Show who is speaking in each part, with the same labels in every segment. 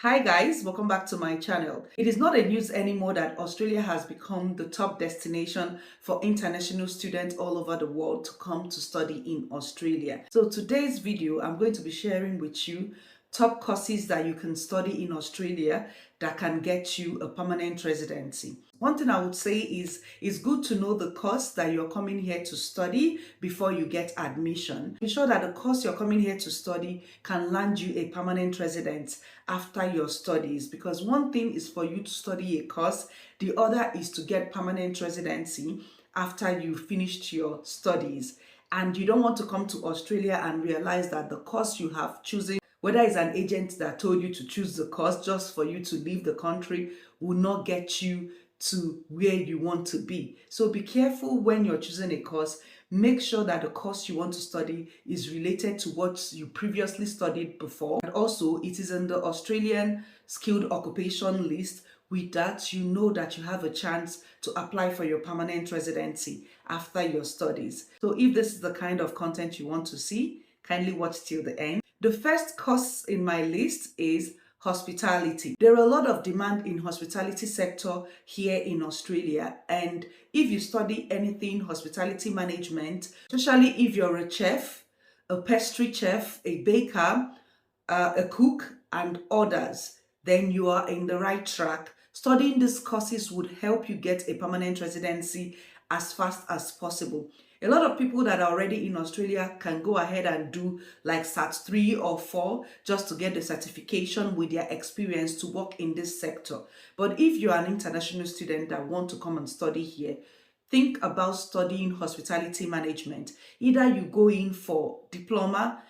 Speaker 1: Hi guys, welcome back to my channel. It is not a news anymore that Australia has become the top destination for international students all over the world to come to study in Australia. So today's video, I'm going to be sharing with you top courses that you can study in Australia that can get you a permanent residency. One thing I would say is it's good to know the course that you're coming here to study before you get admission. Be sure that the course you're coming here to study can land you a permanent residence after your studies, because one thing is for you to study a course, the other is to get permanent residency after you finished your studies. And you don't want to come to Australia and realize that the course you have chosen, whether it's an agent that told you to choose the course just for you to leave the country, will not get you to where you want to be. So be careful when you're choosing a course. Make sure that the course you want to study is related to what you previously studied before. And also, it is in the Australian skilled occupation list. With that, you know that you have a chance to apply for your permanent residency after your studies. So if this is the kind of content you want to see, kindly watch till the end. The first course in my list is hospitality. There are a lot of demand in hospitality sector here in Australia, and if you study anything hospitality management, especially if you're a chef, a pastry chef, a baker, a cook and others, then you are in the right track. Studying these courses would help you get a permanent residency as fast as possible. A lot of people that are already in Australia can go ahead and do like SAT 3 or 4 just to get the certification with their experience to work in this sector. But if you're an international student that want to come and study here, think about studying hospitality management. Either you go in for diploma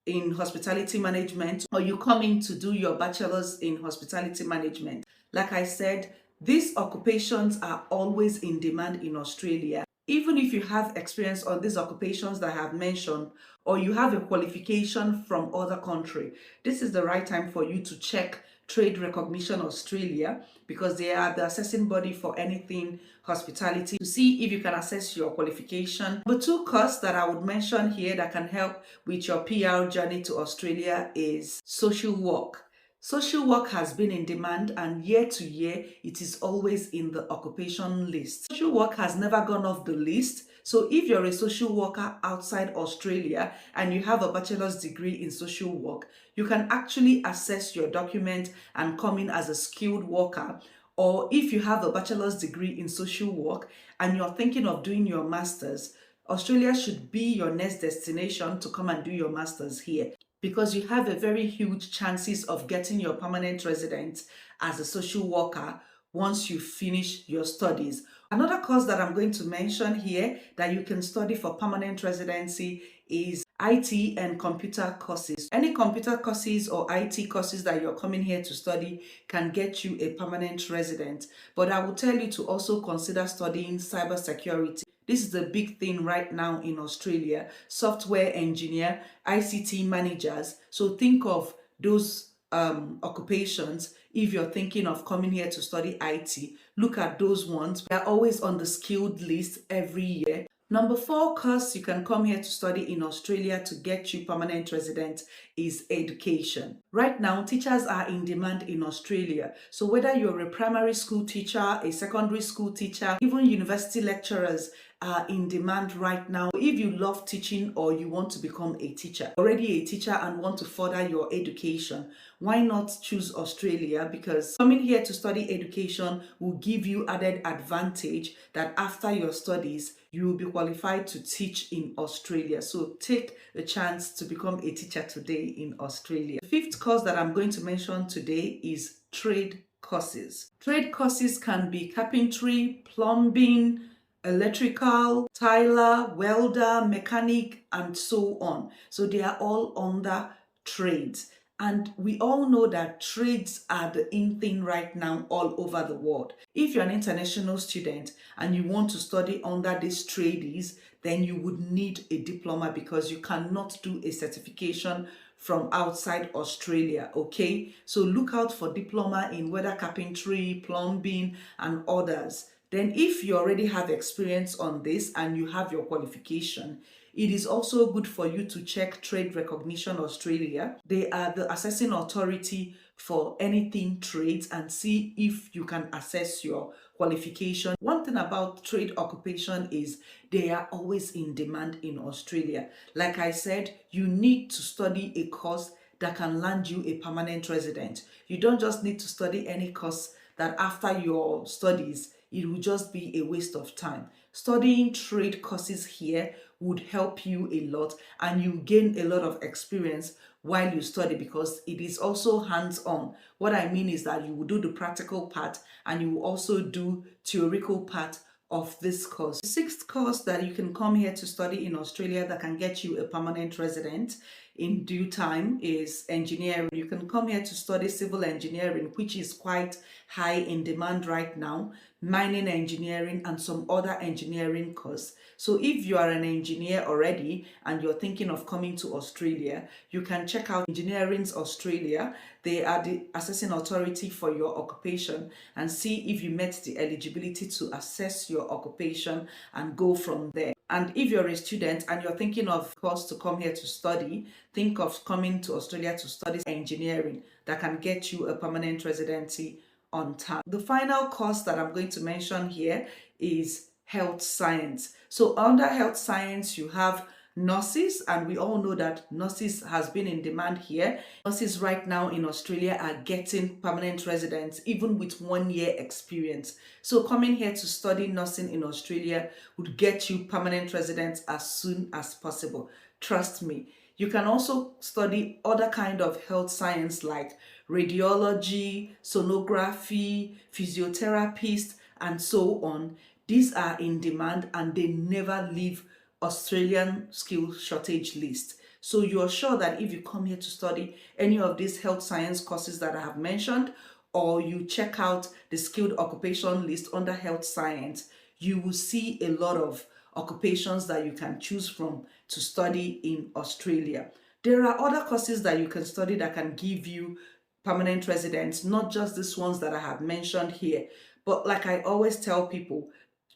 Speaker 1: in hospitality management or you come in to do your bachelor's in hospitality management. Like I said, these occupations are always in demand in Australia. Even if you have experience on these occupations that I have mentioned, or you have a qualification from other country, this is the right time for you to check Trade Recognition Australia, because they are the assessing body for anything hospitality, to see if you can assess your qualification. The two courses that I would mention here that can help with your PR journey to Australia is social work. Social work has been in demand, and year to year, it is always in the occupation list. Social work has never gone off the list. So if you're a social worker outside Australia and you have a bachelor's degree in social work, you can actually access your document and come in as a skilled worker. Or if you have a bachelor's degree in social work and you're thinking of doing your master's, Australia should be your next destination to come and do your master's here, because you have a very huge chances of getting your permanent residence as a social worker once you finish your studies. Another course that I'm going to mention here that you can study for permanent residency is IT and computer courses. Any computer courses or IT courses that you're coming here to study can get you a permanent resident. But I will tell you to also consider studying cybersecurity. This is the big thing right now in Australia. Software engineer, ICT managers. So think of those occupations. If you're thinking of coming here to study IT, look at those ones. They're always on the skilled list every year. Number 4 course you can come here to study in Australia to get you permanent resident is education. Right now, teachers are in demand in Australia. So whether you're a primary school teacher, a secondary school teacher, even university lecturers are in demand right now. If you love teaching or you want to become a teacher, already a teacher and want to further your education, why not choose Australia? Because coming here to study education will give you added advantage that after your studies, you will be qualified to teach in Australia. So take a chance to become a teacher today in Australia. The 5th course that I'm going to mention today is trade courses. Trade courses can be carpentry, plumbing, electrical, tiler, welder, mechanic, and so on. So they are all under trades. And we all know that trades are the in thing right now all over the world. If you're an international student and you want to study under these trades, then you would need a diploma, because you cannot do a certification from outside Australia, okay? So look out for diploma in whether carpentry, plumbing, and others. Then if you already have experience on this and you have your qualification, it is also good for you to check Trade Recognition Australia. They are the assessing authority for anything trades and see if you can assess your qualification. One thing about trade occupation is they are always in demand in Australia. Like I said, you need to study a course that can land you a permanent resident. You don't just need to study any course that after your studies, it will just be a waste of time. Studying trade courses here would help you a lot, and you gain a lot of experience while you study because it is also hands-on. What I mean is that you will do the practical part and you will also do theoretical part of this course. The sixth course that you can come here to study in Australia that can get you a permanent resident in due time is engineering. You can come here to study civil engineering, which is quite high in demand right now, mining engineering and some other engineering course. So if you are an engineer already and you're thinking of coming to Australia, you can check out Engineering's Australia. They are the assessing authority for your occupation, and see if you met the eligibility to assess your occupation and go from there. And if you're a student and you're thinking of course to come here to study, think of coming to Australia to study engineering that can get you a permanent residency on time. The final course that I'm going to mention here is health science. So under health science, you have nurses, and we all know that nurses has been in demand here. Nurses right now in Australia are getting permanent residents even with 1 year experience. So coming here to study nursing in Australia would get you permanent residents as soon as possible. Trust me. You can also study other kind of health science like radiology, sonography, physiotherapist, and so on. These are in demand and they never leave Australian skill shortage list. So you're sure that if you come here to study any of these health science courses that I have mentioned, or you check out the skilled occupation list under health science, you will see a lot of occupations that you can choose from to study in Australia. There are other courses that you can study that can give you permanent residence, not just these ones that I have mentioned here. But like I always tell people,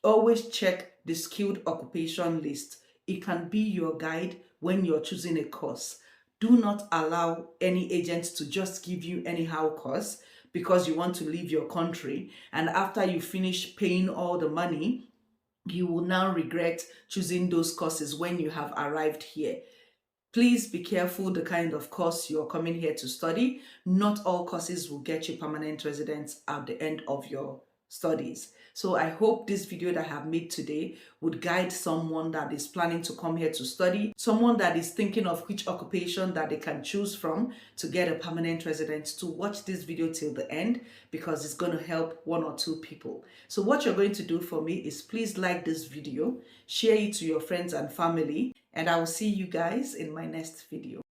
Speaker 1: always check the skilled occupation list. It can be your guide when you're choosing a course. Do not allow any agent to just give you anyhow course because you want to leave your country, and after you finish paying all the money, you will now regret choosing those courses when you have arrived here. Please be careful the kind of course you're coming here to study. Not all courses will get you permanent residence at the end of your studies. So I hope this video that I have made today would guide someone that is planning to come here to study, someone that is thinking of which occupation that they can choose from to get a permanent residence, to watch this video till the end because it's going to help 1 or 2 people. So what you're going to do for me is please like this video, share it to your friends and family, and I will see you guys in my next video.